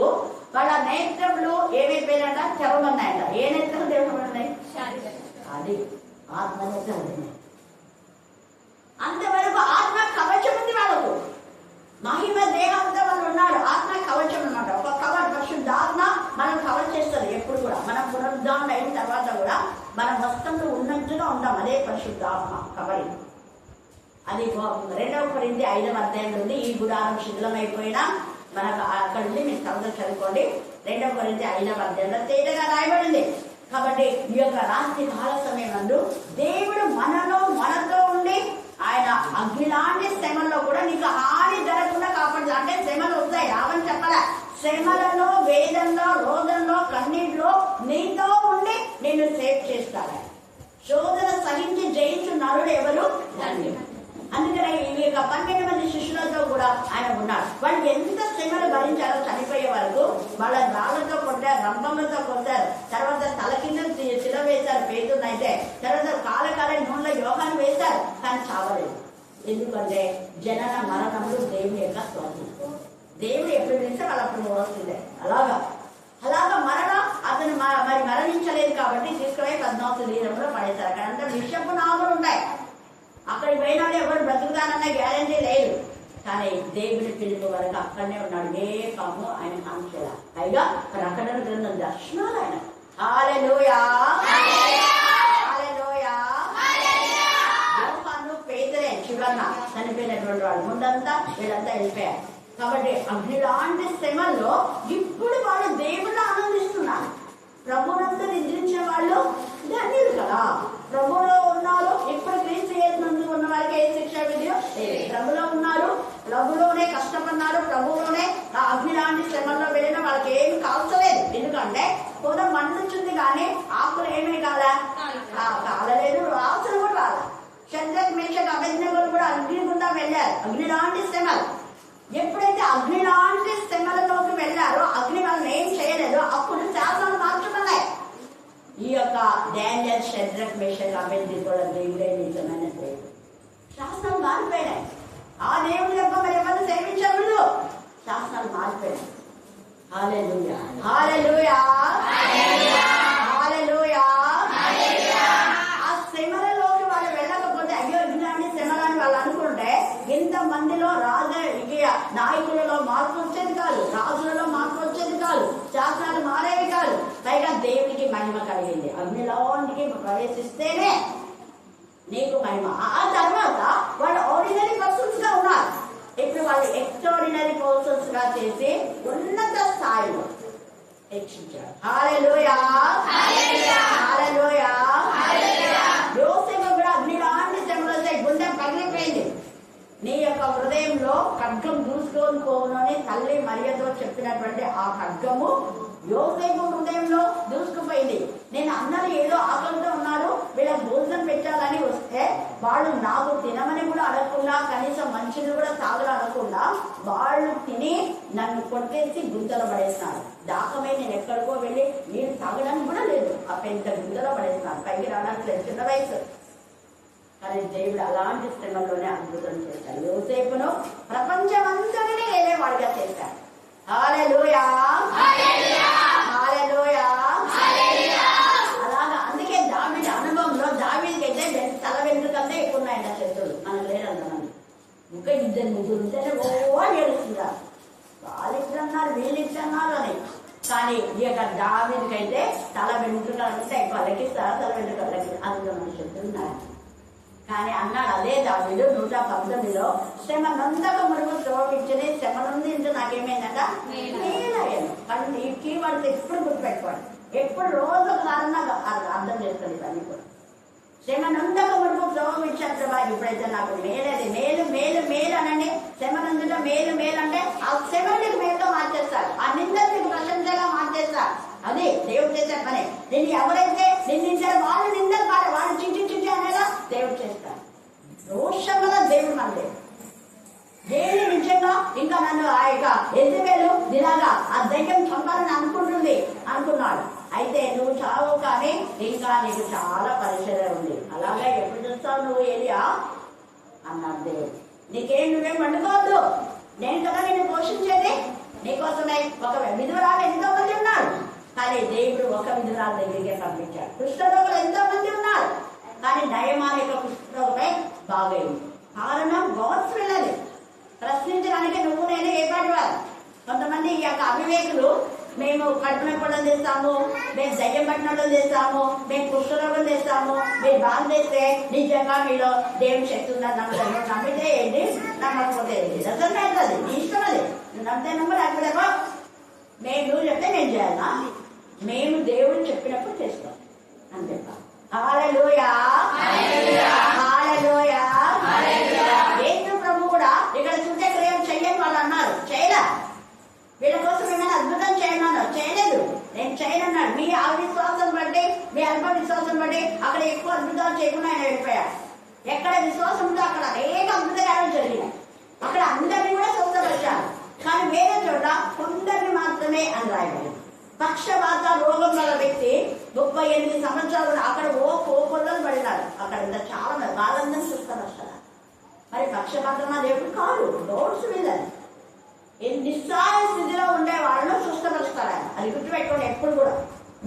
వాళ్ళ నేత్రములు ఏమైపోయినాయంట? తెరవబడినాయంట. ఏ నేత్రం తెరవబడినాయి? అది ఆత్మనేత్రం. అంతవరకు ఆత్మ కవచం ఉంది వాళ్ళకు. మహిమ దేహంతో వాళ్ళు ఉన్నాడు. ఆత్మ కవచం అన్నమాట. ఒక కవర్ పరిశుద్ధాత్మ మనం కవర్ చేస్తుంది ఎప్పుడు కూడా. మనం పునరుద్ధరణ అయిన తర్వాత కూడా మన వస్త్రంలో ఉన్నట్టుగా ఉంటాం. అదే పరిశుద్ధాత్మ కవరింగ్. అది 2 కొరింథీ 5వ అధ్యాయం ఉంది. ఈ గుడారం శిథిలమైపోయినా మనకు అక్కడ ఉంది, మీరు చదువు చదువుకోండి. 2 కొరింథీ 5వ అధ్యాయంలో తేటగా రాయబడింది. కాబట్టి ఈ యొక్క రాత్రి కాల సమయం నందు దేవుడు మనతో ఉండి ఆయన అగ్నిలాంటి శ్రమల్లో కూడా నీకు హాని జరగకుండా కాపాడు. అంటే శ్రమలు వస్తాయి, రావని చెప్పాలా. శ్రమలలో, వేదంలో, రోదంలో, కన్నీటిలో నీతో ఉండి నిన్ను సేవ్ చేస్తాడు. శోధన సహించి జయించు నరుడు ఎవరు? అందుకనే ఈ యొక్క 12 మంది శిష్యులతో కూడా ఆయన ఉన్నాడు. వాళ్ళు ఎంత శ్రమలు భరించారో చనిపోయే వరకు. వాళ్ళ రాళ్లతో కొట్టారు, రంపంలతో కొట్టారు, తర్వాత తల కింద శిల వేశారు పేదనైతే, తర్వాత కాలకాల నూనెలో యోగాన్ని వేశారు, కానీ చావలేదు. ఎందుకంటే జనన మరణములు దేవుని యొక్క స్వాధీనం. దేవుడు ఎప్పుడు పిలిస్తే వాళ్ళు అప్పుడు వస్తుందే. అలాగా మరణం అతను మరి మరణించలేదు కాబట్టి తీసుకుపోయి 14 శరీరంలో పడేశారు. అక్కడ అంతా విషపు నాగులు ఉంటాయి. అక్కడికి పోయిన వాళ్ళు ఎవరు బ్రతుకుతానన్న గ్యారంటీ లేదు. కానీ దేవుని పిలుపు వరకు అక్కడనే ఉన్నాడు. ఏ పాము ఆయన కాంక్షల. పైగా ప్రకటన గ్రంథం దర్శనాలు ఆయన. హల్లెలూయా. హల్లెలూయా. యోహాను, పేతురే చివరన చనిపోయినటువంటి వాళ్ళు. ముందంతా వీళ్ళంతా వెళ్ళిపోయారు. కాబట్టి అగ్నిలాంటి శ్రమల్లో ఇప్పుడు వాళ్ళు దేవుళ్ళు ఆనందిస్తున్నారు. ప్రభునంతా నిద్రించిన వాళ్ళు ధన్యులు కదా. ప్రభులో ఉన్నారు. ఇప్పుడు క్రీస్తు యేసునందు ఉన్న వారికి ఏ శిక్ష విధియో ప్రభులో ఉన్నారు, ప్రభులోనే కష్టపడినారు, ప్రభులోనే అగ్నిలాంటి శ్రమల్లో వెళ్ళిన వాళ్ళకి ఏమి కాల్చలేదు. ఎందుకంటే కొంత మండుతుంది కానీ ఆకులు ఏమీ కాలలేదు, ఆకులు కూడా రాల. శద్రక్, మేషక్, అబేద్నెగోలు కూడా అగ్ని గుండా వెళ్ళారు. అగ్నిలాంటి శ్రమలు. ఎప్పుడైతే అగ్నిలాంటి శ్రమలలోకి వెళ్ళారో, అగ్ని వాళ్ళని ఏం చేయలేదు, అప్పుడు శాసనాలు మార్చుకున్నాయి. ఈ యొక్క డానియేల్, షద్రక్, మేషక్, అబేద్నెగోల దేవుడే నిజమైన దేవుడు. శాసనాలు మారిపోయినాయి. ఆ దేవుడి యొక్క మరి ఎవరిని సేవించకూడదు, శాసనాలు మారిపోయినాయి. హల్లెలూయా. హల్లెలూయా. హల్లెలూయా. ఆ శ్రమలలోకి వాళ్ళు వెళ్ళకపోతే అయ్యో ఇలాంటి శ్రమలని వాళ్ళు అనుకుంటే ఇంత మందిలో నాయకులలో మార్పు వచ్చేది కాదు, రాజులలో మార్పు వచ్చేది కాదు, శాసనాలు మారేవి కాదు. పైగా దేవునికి మహిమ కలిగింది. అగ్నిలోనికి ప్రవేశిస్తేనే నీకు మహిమ. ఆ తర్వాత వాళ్ళు ఆర్డినరీ పర్సన్స్ గా ఉన్నారు. ఇప్పుడు వాళ్ళు ఎక్స్ట్రాడినరీ పర్సన్స్ గా చేసి ఉన్నత స్థాయిలో హెచ్చించారు. హల్లెలూయా. హల్లెలూయా. యోసేపు కూడా అగ్నిలాంటి శ్రమలు గుండె పగిలిపోయింది. నీ యొక్క హృదయంలో ఖడ్గం దూసుకొని పోను అని తల్లి మరియతో చెప్పినటువంటి ఆ ఖడ్గము యోసేపు హృదయంలో దూసుకుపోయింది. నేను అందరూ ఏదో ఆకలితో ఉన్నారు, వీళ్ళకి భోజనం పెట్టాలని వస్తే వాళ్ళు నాకు తినమని కూడా అడగకుండా, కనీసం మంచిని కూడా తాగలు అనకుండా వాళ్ళు తిని నన్ను కొట్టేసి గుంతలో పడేస్తున్నారు. దాకమై నేను ఎక్కడికో వెళ్ళి నీళ్ళు తాగడానికి కూడా లేదు, ఆ పెద్ద గుంతలో పడేస్తున్నారు. పైకి రావడానికి చిన్న వయసు. కానీ దేవుడు అలాంటి శ్రమల్లోనే అద్భుతం చేశాడు. యోసేపును ప్రపంచమంతటినీ ఏలేవాడిగా చేశాడు. హల్లెలూయా, హల్లెలూయా. అలాగా అందుకే దావీదు అనుభవంలో దావీదుకైతే తల వెంట్రుకంటే ఎక్కువ ఉన్నాయంట శత్రువులు, మనకు లేరంతమంది. ఇంకా 2-3 ఉంటేనే ఓ ఏడుస్తున్నారు, వాళ్ళు ఇష్టన్నారు వీళ్ళు ఇష్టన్నారు అని. కానీ ఈ యొక్క దావీదుకైతే తల వెంట్రుకంటే ఎక్కువ లెక్కిస్తారు, తల వెంట్రుకలకి అంతమంది శత్రువులు ఉన్నారు. కానీ అన్నాడు అదే దావీదు 119లో, శ్రమ నందక మురుగు శ్రోపించని శ్రమ నుండి నాకేమైందట నేనయ్యాను. కానీ ఈ కీవర్డ్స్ ఎప్పుడు గుర్తుపెట్టుకోండి, ఎప్పుడు రోజు కారణంగా అర్థం చేసుకోండి. ఇవన్నీ కూడా శ్రమ నందక మురుగు శ్రోపించాను ప్రభా, ఇప్పుడైతే నాకు మేలేది మేలు మేలు మేలు అనండి. శ్రమ నందులో మేలు మేలు అంటే ఆ శ్రమ నీకు మేలుగా మార్చేస్తారు, ఆ నిందలు నీకు ప్రశంసగా మార్చేస్తారు. అది దేవుడు చేసే పని. దీన్ని ఎవరైతే నిందించారో వాళ్ళు నిందలు కాదు, వాళ్ళు చిట్టి చిట్టి అనేలా దేవుడు చేస్తారు. రోషం వల్ల దేవుడు మన దేవుడు నిజంగా ఇంకా నన్ను ఆ యొక్క ఎదువేలు ఇలాగా ఆ దయ్యం చంపాలని అనుకున్నాడు. అయితే నువ్వు చావు, కానీ ఇంకా నీకు చాలా పరిచయం ఉంది. అలాగే ఎప్పుడు చూస్తావు నువ్వు ఏలియా అన్నాడు దేవుడు. నువ్వేం వండుకోవద్దు, నేను కదా నిన్ను పోషించేది. నీకోసమే ఒక విధవరాలు ఎంతో మంది ఉన్నారు, కానీ దేవుడు ఒక విధవరాల దగ్గరికే పంపించాడు. కుష్ఠరోగులు ఎంతో మంది ఉన్నారు, కానీ నయమాన్ యొక్క కుష్ఠరోగమే బాగైంది. కారణం గాడ్స్ విల్. అది ప్రశ్నించడానికి నువ్వు నేను ఏ పాటివారు. కొంతమంది ఈ యొక్క అవివేకులు, మేము కడుపున పొలం చేస్తాము, మేము దయ్యం పట్టినట్లు చేస్తాము, మేము కుష్ఠరోగం చేస్తాము, మీరు బాగా చేస్తే నిజంగా మీలో దేవుని శక్తి ఉందని నమ్ముతాను. నమ్మితే ఏంటి, నమ్మకపోతే ఏంటి, అది నీ ఇష్టం. అది నువ్వు నమ్మితే నమ్మ, లేకపోతే నువ్వు చెప్తే నేను చేయాలా, మేము దేవుడు చెప్పినప్పుడు చేస్తాం అని చెప్పాలి. హల్లెలూయా, హల్లెలూయా. యేసు ప్రభు కూడా ఇక్కడ సూచక్రియం చెయ్యని వాళ్ళు అన్నారు, చేయరా వీళ్ళ కోసం ఏమైనా అద్భుతం చేయమన్నారు, చేయలేదు. నేను చేయనన్నాడు. మీ అవిశ్వాసం బట్టి, మీ అల్ప విశ్వాసం బట్టి అక్కడ ఎక్కువ అద్భుతాలు చేయకుండా ఆయన వెళ్ళిపోయాడు. ఎక్కడ విశ్వాసం ఉందో అక్కడ అనేక అద్భుతాలు జరిగినాయి. అక్కడ అందరినీ కూడా స్వస్థపరిచారు. కానీ వేరే చోట కొందరిని మాత్రమే అని రాయబడి. పక్షవాత రోగం గల వ్యక్తి 38 సంవత్సరాలు అక్కడ కోపంలో పడినాడు. అక్కడ చాలా వాళ్ళందరూ స్వస్థపరుస్తారు. మరి పక్షపాతం దేవుడు కాదు, డోర్స్ మీద నిస్సాయ స్థితిలో ఉండే వాళ్ళను స్వస్థపరుస్తారు. అది గుర్తుపెట్టుకోండి. ఎప్పుడు కూడా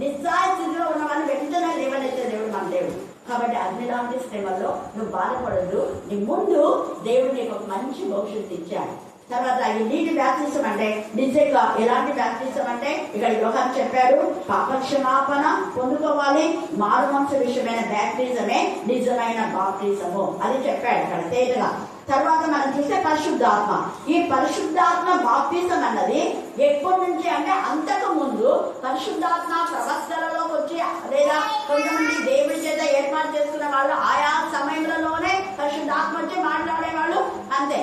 నిస్సాయ స్థితిలో ఉన్న వాళ్ళని వెంటనే లేవనెత్తే దేవుడు మన దేవుడు. కాబట్టి అగ్ని లాంటి శ్రమల్లో నువ్వు బాధపడద్దు. నీ ముందు దేవుడు నీకు ఒక మంచి భవిష్యత్తు ఇచ్చాడు. తర్వాత ఈ నీటి బ్యాప్టిజం అంటే నిజంగా ఎలాంటి బ్యాప్టిజం అంటే ఇక్కడ యోహాను చెప్పారు, పాపక్షమాపణ పొందుకోవాలి. మారు మనసు విషయమైన బ్యాప్టిజమే నిజమైన బాప్టిజము అది చెప్పాడు ఇక్కడ తేజగా. తర్వాత మనం చూస్తే పరిశుద్ధాత్మ. ఈ పరిశుద్ధాత్మ బాప్టిజం అన్నది ఎప్పటి నుంచి అంటే అంతకు ముందు పరిశుద్ధాత్మ ప్రవక్తలలోకి వచ్చి, లేదా కొంతమంది దేవుడి చేత ఏర్పాటు చేసుకున్న వాళ్ళు ఆయా సమయంలోనే పరిశుద్ధాత్మ వచ్చి మాట్లాడేవాళ్ళు, అంతే.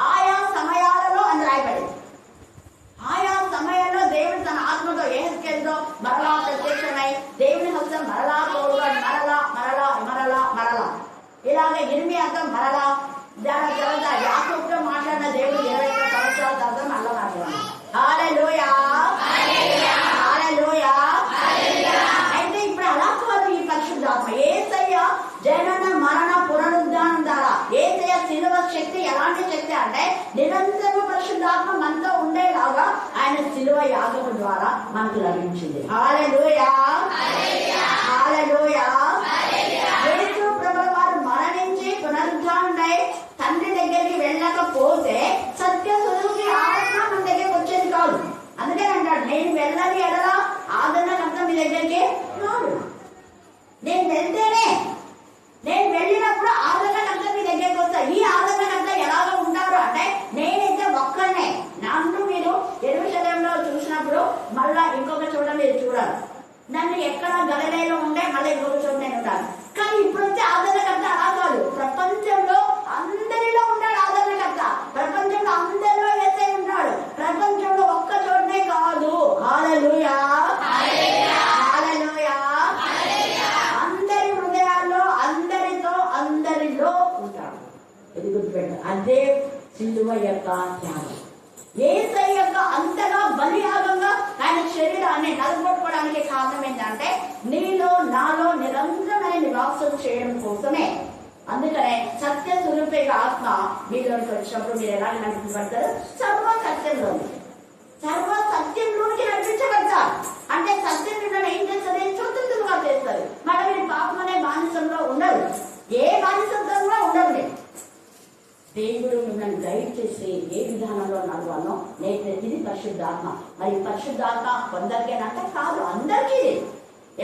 ఆయా సమయాలలో అని రాయబడింది. ఆయా సమయంలో దేవుడు తన ఆత్మతో యెహెజ్కేలుతో మరలా ప్రత్యక్షమై దేవుని హస్తం మరలా తోడుగా మరలా మరలా మరలా మరలా ఇలాగే ఇర్మియాతో మరలా, దాని తర్వాత యాకోబుతో మాట్లాడిన దేవుడు 20 సంవత్సరాల తర్వాత మరలా మాట్లాడాడు. హల్లెలూయా, హల్లెలూయా. అయితే ఇప్పుడు అలా కాదు. ఈ పరిశుద్ధాత్మ యేసయ్య జనన మరణ పునరుద్ధానం ద్వారా యేసయ్య శిలువ శక్తి ఎలాంటి శక్తి అంటే నిరంతరం పరిశుద్ధాత్మ మనతో ఉండేలాగా ఆయన శిలువ యాగము ద్వారా మనకు లభించింది. హల్లెలూయా, హల్లెలూయా. యేసు ప్రభువు వారు మరణించి పునరుద్ధానుడై తండ్రి దగ్గరికి వెళ్ళకపోతే సత్య స్వరూపి ఆత్మ మన దగ్గరికి వచ్చేది కాదు. అందుకే అంటాడు, నేను వెళ్ళని ఎడలా ఆదరణకర్త మీ దగ్గరికి రాడు. నేను వెళ్తేనే, నేను వెళ్ళినప్పుడు ఆదరణకర్త మీ దగ్గరికి వస్తా. ఈ ఆదరణకర్త ఎలాగో ఉంటారు అంటే నేనైతే ఒక్కనే. నన్ను మీరు యెరూషలేములో చూసినప్పుడు మళ్ళా ఇంకొక చోట మీరు చూడాలి. నన్ను ఎక్కడ గలిలయలో ఉండే మళ్ళీ ఇంకొక చోట నేను ఉంటాను. కానీ ఇప్పుడు వచ్చే ఆదరణకర్త అలా కాదు. ప్రపంచంలో అందరిలో ఉంటాడు ఆదరణకర్త. ప్రపంచంలో అందరిలో యేసయ్య ఉంటాడు. ప్రపంచంలో ఒక్క చోటనే కాదు. హల్లెలూయా, హల్లెలూయా. అందరి హృదయాల్లో అందరితో అందరిలో అదే సిలువ యొక్క త్యాగం. యేసయ్య యొక్క అంతగా బలియాగంగా ఆయన శరీరాన్ని నలగొట్టుకోవడానికి కారణం ఏంటంటే నీలో నాలో నిరంతరమైన నివాసం చేయడం కోసమే. అందుకనే సత్య స్వరూపేగా ఆత్మ మీలోకి వచ్చినప్పుడు మీరు ఎలా నడిపించబడతారు? సర్వ సత్యంలోకి నడిపించబడతారు. అంటే సత్యం మిమ్మల్ని ఏం చేస్తుంది? స్వతంత్రంగా చేస్తారు. మరి మీరు పాపం అనే బానిసంలో ఉండరు, ఏ బానిసంలో ఉండరు. దేవుడు మిమ్మల్ని గైడ్ చేసి ఏ విధానంలో నడవాలో నేర్పేది పరిశుద్ధాత్మ. మరి పరిశుద్ధాత్మ కొందరికేనంటే కాదు, అందరికీ.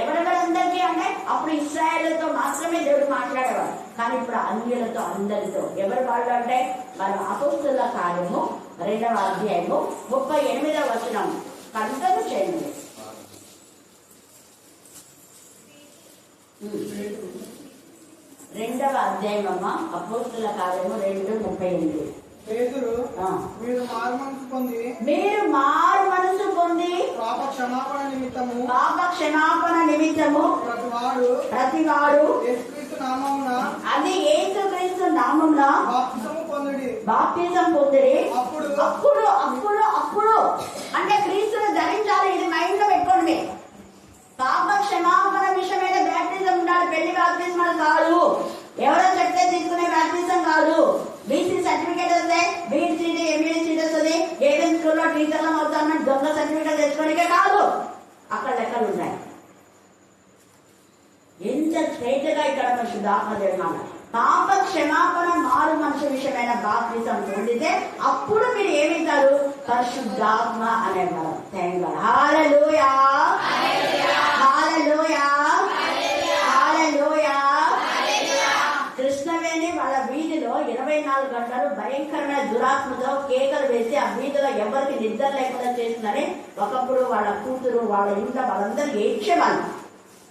ఎవరెవరందరికీ అంటే అప్పుడు ఇశ్రాయేలుతో మాత్రమే దేవుడు మాట్లాడేవాడు, కానీ ఇప్పుడు అన్యులతో అందరితో. ఎవరు వాళ్ళు అంటే మన అపోస్తుల కార్యము 2వ అధ్యాయము 38వ వచనం కంటను చేయండి. 2వ అధ్యాయం అమ్మ, అపోస్తుల కార్యము 2:38. పేతురు, మీరు మారు మనసు పొంది పాప క్షమాపణ నిమిత్తము ప్రతివాడు అది యేసుక్రీస్తు నామమున బాప్తిజం పొందిరి. అప్పుడు అంటే క్రీస్తును ధరించాలి. ఇది మైండ్ లో పెట్టుకోండి. పాప క్షమాపణ విషయమైన బ్యాప్టిజం ఉండాలి. పెళ్లి బ్యాప్టిజం కాదు, ఎవరో చెప్తే తీసుకునే బ్యాప్టిజం కాదు. బీసీ సర్టిఫికేట్ వస్తే బీఎడ్ సీట్, ఎంఏ సీట్ వస్తుంది. ఏదైనా స్కూల్లో టీచర్లు అవుతామని దొంగ సర్టిఫికేట్ తెచ్చుకోనికే కాదు, అక్కడ లెక్కలు ఉంటాయి. ఎంత స్ట్రైట్ గా ఇక్కడ పరిశుద్ధాత్మ దేవుడు పాప క్షమాపణ మారు మనుషు విషయమైన బాప్తిజం పొందితే అప్పుడు మీరు ఏమిస్తారు? పరిశుద్ధాత్మ అనేవారు. హల్లెలూయా, హల్లెలూయా, హల్లెలూయా. కృష్ణవేణి వాళ్ళ వీధిలో 24 గంటలు భయంకరమైన దురాత్మతో కేకలు వేసి ఆ వీధిలో ఎవరికి నిద్ర లేకుండా చేసిందని ఒకప్పుడు వాళ్ళ కూతురు, వాళ్ళ ఇంట్లో వాళ్ళందరూ ఏడ్చేవాళ్ళు.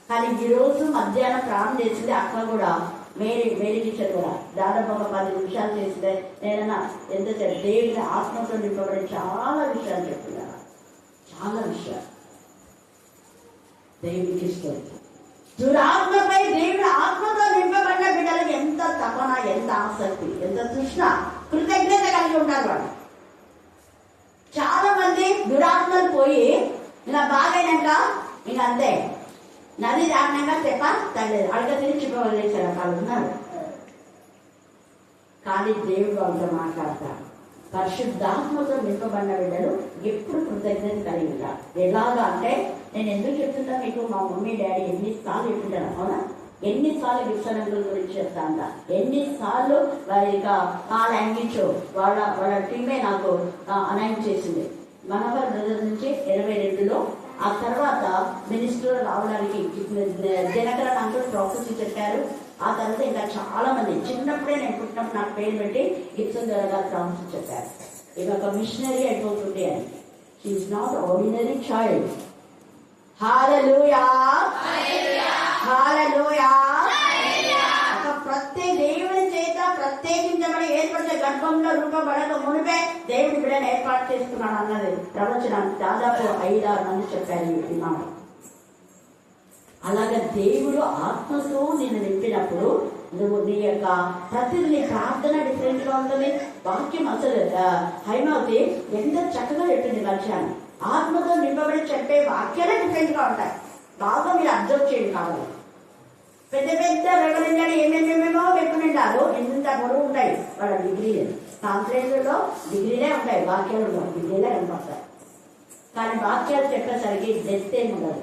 కానీ ఈ రోజు మధ్యాహ్నం ప్రాణం చేసింది అక్క కూడా, మేరీ టీచర్ కూడా. దాదాపు ఒక 10 నిమిషాలు చేసిందే. నేనన్నా ఎంత దేవుని ఆత్మతో నింపబడి చాలా విషయాలు చెప్తున్నారు, చాలా విషయాలు దేవునికి ఇష్టం. దురాత్మపై దేవుని ఆత్మతో నింపబడిన బిడ్డలకు ఎంత తపన, ఎంత ఆసక్తి, ఎంత తృష్ణ, కృతజ్ఞత కలిగి ఉంటారు వాళ్ళు. చాలా మంది దురాత్మలు పోయి ఇలా బాగైనాక ఇక అంతే, నది దాటినాక చెప్ప తగ్గలేదు, అడగ తిరిగి చెప్పవలేసారు అక్కడ ఉన్నారు. కానీ దేవుడు వాళ్ళతో మాట్లాడతారు. పరిశుద్ధాత్మతో నింపబడిన బిడ్డలు ఎప్పుడు కృతజ్ఞత కలిగి ఉంటారు. ఎలాగా అంటే నేను ఎందుకు చెప్తున్నా మీకు, మా మమ్మీ డాడీ ఎన్నిసార్లు చెప్తుంటాను, అవునా? ఎన్నిసార్లు విషయాల గురించి చెప్తాను, ఎన్నిసార్లు వారి లాంగ్వేజ్ వాళ్ళ టీమే నాకు అనౌన్స్ చేసింది. మనవర్ బ్రదర్ నుంచి 22లో. ఆ తర్వాత మినిస్టర్ రావడానికి దినకర నాకు ప్రాఫెసీ చెప్పారు. ఆ తర్వాత ఇంకా చాలా మంది చిన్నప్పుడే నేను పుట్టినప్పుడు నాకు పేరు పెట్టి గిప్సన్ గారు ప్రాఫెసీ చెప్పారు. ఇక ఒక మిషనరీ అయిపోతుంది అని. She's not ordinary child. Hallelujah, hallelujah. ఒక ప్రత్యేక దేవుని చేత ప్రత్యేకించబడి ఏర్పడిన గర్భంలో రూపబడక మునిపే దేవుడి బిడ్డను ఏర్పాటు చేసుకున్నాడు అన్నది ప్రవచనం. దాదాపు 5-6 మంది చెప్పారు ఈ మాట. అలాగే దేవుడు ఆత్మతో నేను నింపినప్పుడు నువ్వు నీ యొక్క ప్రతిదీ నీ ప్రార్థన డిఫరెంట్ గా ఉంటుంది. వాక్యం అసలు హైమావతి ఎంత చక్కగా చెప్పింది వాక్యాన్ని. ఆత్మతో నింపబడి చెప్పే వాక్యాలే డిఫరెంట్ గా ఉంటాయి. బాగా మీరు అబ్జర్వ్ చేయండి. కావాలి పెద్ద పెద్ద రెవరెండని ఏమేమేమో పెట్టుకుంటారు, ఎంత పొడవు ఉంటాయి వాళ్ళ డిగ్రీలు. కాన్ఫరెన్స్లో డిగ్రీలే ఉంటాయి, వాక్యాలు ఉండవు, డిగ్రీలే కనపడతాయి. కానీ వాక్యాలు చెప్పేసరికి డెత్ ఏమి ఉండదు.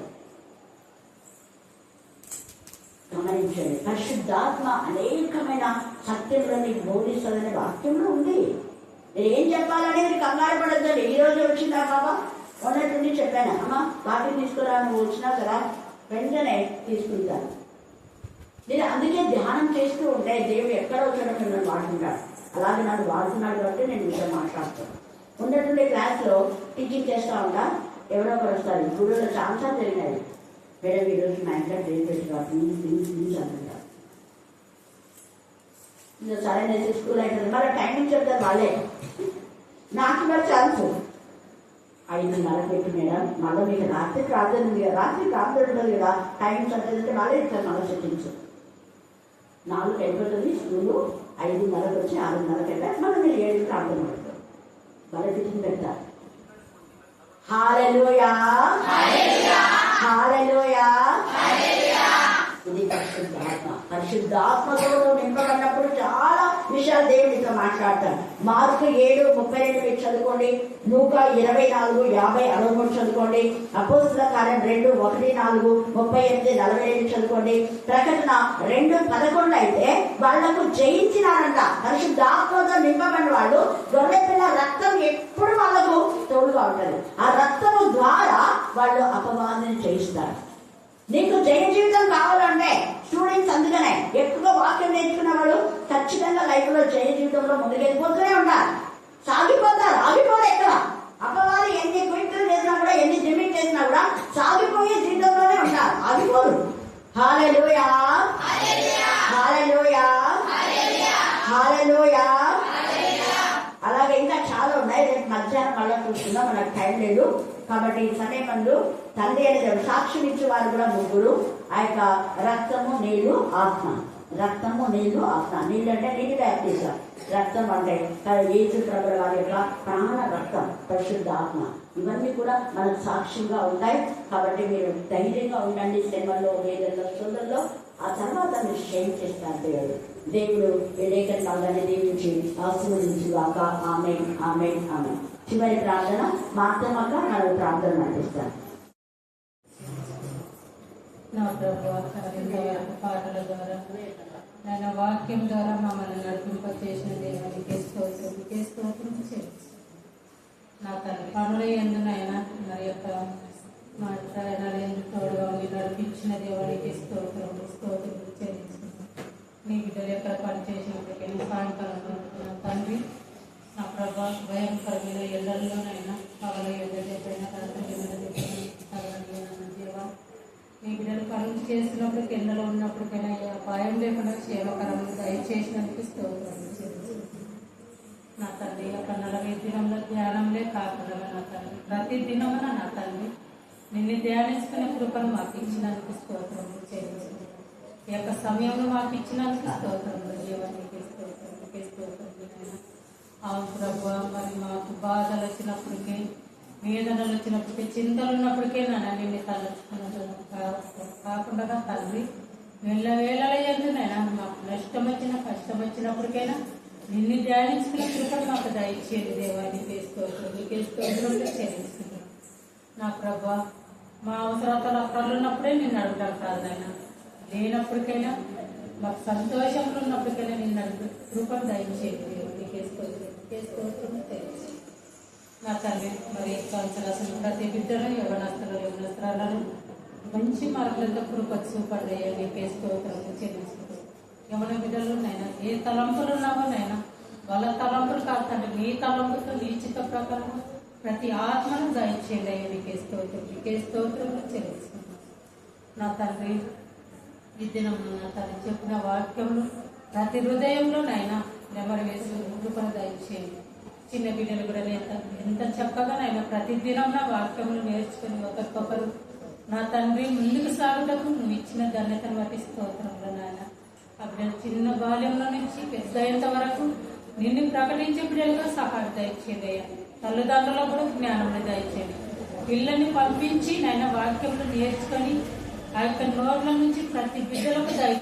గమనించండి, పరిశుద్ధాత్మ అనేకమైన సత్యంలో నీకు బోధిస్తుందనే వాక్యంలో ఉంది. నేను ఏం చెప్పాలని మీరు కంగారు పడద్దండి. ఈ రోజు వచ్చిందా బాబా, ఉన్నట్టుండి చెప్పాను, అమ్మ వాటిని తీసుకురా, నువ్వు వచ్చినా కదా వెంటనే తీసుకుంటాను. నేను అందుకే ధ్యానం చేస్తూ ఉంటే దేవుడు ఎక్కడ వచ్చాడో నన్ను వాడుకుంటాడు. అలాగే నన్ను వాడుతున్నాడు కాబట్టి నేను మీతో మాట్లాడుతాను. ఉన్నట్టుండే క్లాస్లో టీచింగ్ చేస్తూ ఉంటా, ఎవరో ఒకరు వస్తారు. గురువులో చాలా జరిగినాయి. మేడం ఈరోజు మా ఇంట్లో ట్రైన్ పెట్టుకోవాలి ప్లీజ్ అంటుంటారు. సరే నేను స్కూల్ అయిపోయింది, మరి టైమింగ్ చెప్తారు వాళ్ళే. నాకు మరి ఛాన్స్ 5:30 పెట్టి మేడం, మళ్ళీ మీకు రాత్రి ప్రార్థన ఉంది కదా, రాత్రి ప్రార్థన ఉంటుంది కదా, టైం చదివితే వాళ్ళే ఇస్తారు మళ్ళీ సెట్టింగ్స్. 4 అయిపోతుంది స్కూలు, 5:30 వచ్చి 6:30 వెళ్ళాలి. మళ్ళీ మీరు 7 ప్రార్థన పడతారు. మళ్ళీ టిఫిన్ పెడతారు. హల్లెలూయా, హల్లెలూయా. ఇది పరిశుద్ధాత్మ. పరిశుద్ధాత్మతో నింపబడినప్పుడు చాలా విషయాలు దేవుడితో మాట్లాడతారు. మార్కు 7:32 మీరు చదువుకోండి. లూకా 24:50-63 చదువుకోండి. అపోస్తలుల కార్యం 2:1-4, 38-42 చదువుకోండి. ప్రకటన 2:11 అయితే వాళ్లకు జయించినారంట. పరిశుద్ధాత్మతో నింపబడిన వాళ్ళు గొర్రెపిల్ల రక్తం ఎప్పుడు వాళ్లకు తోడుగా ఉంటుంది. ఆ రక్తము ద్వారా వాళ్ళు అపవాదాన్ని జయిస్తారు. నీకు జయ జీవితం కావాలంటే స్టూడెంట్స్ అందుకనే ఎక్కువగా వాక్యం నేర్చుకున్న వాళ్ళు ఖచ్చితంగా లైఫ్ లో జయ జీవితంలో ముందుకెళ్ళిపోతూనే ఉంటారు. సాగిపోతారు, ఆగిపోరు. ఎక్కడ అపవాది ఎన్ని క్వింటల్ చేసినా కూడా, ఎన్ని జిమిట్ చేసినా కూడా సాగిపోయే జీవితంలోనే ఉంటారు, ఆగిపోరు. హల్లెలూయా, హల్లెలూయా, హల్లెలూయా. అలాగే ఇంకా చాలా ఉన్నాయి. రేపు మధ్యాహ్నం మళ్ళీ చూస్తున్నాం, మనకు టైం లేదు కాబట్టి ఈ సమయంలో తండ్రి అనేది సాక్ష్యం ఇచ్చే వారు కూడా 3. ఆ యొక్క రక్తము, నీళ్లు, ఆత్మ. రక్తము, నీళ్లు, ఆత్మ. నీళ్ళు అంటే నీటి బ్యాప్టిజం, రక్తం అంటే యేసు ప్రభువుల వారి యొక్క ప్రాణ రక్తం, పరిశుద్ధ ఆత్మ. ఇవన్నీ కూడా మనకు సాక్ష్యంగా ఉంటాయి. కాబట్టి మీరు ధైర్యంగా ఉండండి శ్రమల్లో, వేదనలో, శోధనలో. ఆ తర్వాత మీరు షేర్ చేస్తారు. దేవుడు లేఖన భాగాన్ని దీవించి ఆశీర్వదించుగాక. ఆమేన్, ఆమేన్, ఆమేన్. చివరి ప్రార్థన మాత్రమక్క మనకు ప్రార్థన నడిపిస్తాను. నా ప్రభు పాటల ద్వారా నేను వాక్యం ద్వారా మమ్మల్ని నడిపింపచేసిన దేవునికి స్తోత్రం చేయవచ్చు. నా తన పనుల ఎందునైనా మరి యొక్క మా ప్రయాణాలు ఎందుకు తోడుగా నడిపించిన దేవునికి స్తోత్రం చేయవచ్చు. మీ బిడ్డలు ఎక్కడ పని చేసినప్పటికీ సాయంకాలం తండ్రి నా ప్రభా భయంకరమైన ఎల్లల్లోనైనా పగల ఎదురైనా దేవా మీ బిడ్డలు పనులు చేసినప్పటికీ ఎండలో ఉన్నప్పటికైనా అపాయం లేకుండా క్షేమకరంగా దయచేసినందుకు స్తోత్రం. నా తండ్రి ఒక 40 దినంలో ధ్యానంలే కాకుండా నా తండ్రి ప్రతి దినమున నా తండ్రి నిన్ను ధ్యానించుకునే కృపను మాకు ఇచ్చినందుకు స్తోత్రం చేయించింది. ఈ యొక్క సమయంలో మాకు ఇచ్చినందుకు స్తోత్రం. జీవానికి స్తోత్రం. అవును ప్రభు, మరి మాకు బాధలు వచ్చినప్పటికీ, వేదనలు వచ్చినప్పటికీ, చింతలు ఉన్నప్పటికీ నన్ను నిన్ను తలచుకున్నది కాకుండా తండ్రి వేళ ఎందునైనా మాకు నష్టం వచ్చిన కష్టం వచ్చినప్పటికైనా నిన్ను ధ్యానించుకునే కృపను మాకు దయచేది దేవానికి స్తోత్రం చెల్లిస్తున్నాను. నా ప్రభా మా అవసరాలు అక్కర్లు ఉన్నప్పుడే నిన్ను అడుగుతాను కాదైనా, లేనప్పటికైనా మాకు సంతోషంలో ఉన్నప్పటికైనా నిన్ను అడుగు కృపను దయచేది దేవునికి స్తోత్రం తెలుసు. నా తండ్రి మరి అసలు ప్రతి బిడ్డలు యవనస్త్రాలను మంచి మార్కులతో కృప చూపడ్డాయి. నీకే స్తోత్రం చెల్లించుకుంటాం. యవన బిడ్డలు నైనా ఏ తలంపులు ఉన్నావో నైనా వాళ్ళ తలంపులు కాదంటే నీ తలంపుతో నీ చిత్త ప్రకారం ప్రతి ఆత్మను దయచేయండి. నీకే స్తోత్రం చెల్లించుకుంటాం. నా తండ్రి ఈ దినం నా తండ్రి చెప్పిన వాక్యంలో ప్రతి హృదయంలోనైనా నెమరు వేసి కృపను దయచేయండి. చిన్న బిడ్డలు కూడా ఎంత చక్కగానైనా ప్రతిదినం నా వాక్యములు నేర్చుకుని ఒకరికొకరు నా తండ్రి ముందుకు సాగుటకు నువ్వు ఇచ్చిన ధన్యతను బట్టి స్తోత్రంలో నాయన. ఆ బిడ్డలు చిన్న బాల్యంలో నుంచి పెద్ద అయ్యేంత వరకు నిన్ను ప్రకటించే బిడ్డలుగా సహాయం దయచేయండి. తల్లిదండ్రులకు కూడా జ్ఞానం దయచేయండి. పిల్లల్ని పంపించి నాయన వాక్యములు నేర్చుకొని ఆ యొక్క నోట్ల నుంచి ప్రతి బిడ్డలకు దయ